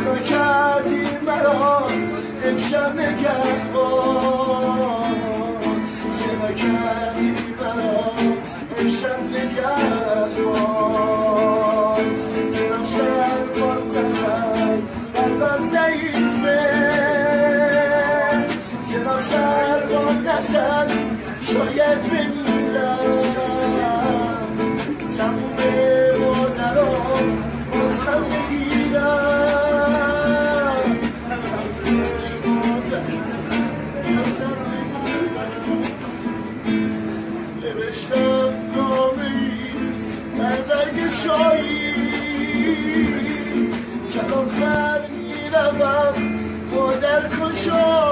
چرا کردی مرا امشب نگهبان چرا کردی مرا امشب نگهبان دلم سربان نزد قلبم ضعیفه دلم سربان نزد شاید بمیرم تموم مادران بازم بگیرم نوشتم نامه‌ای در برگ شایی که آخر میروم مادر کجا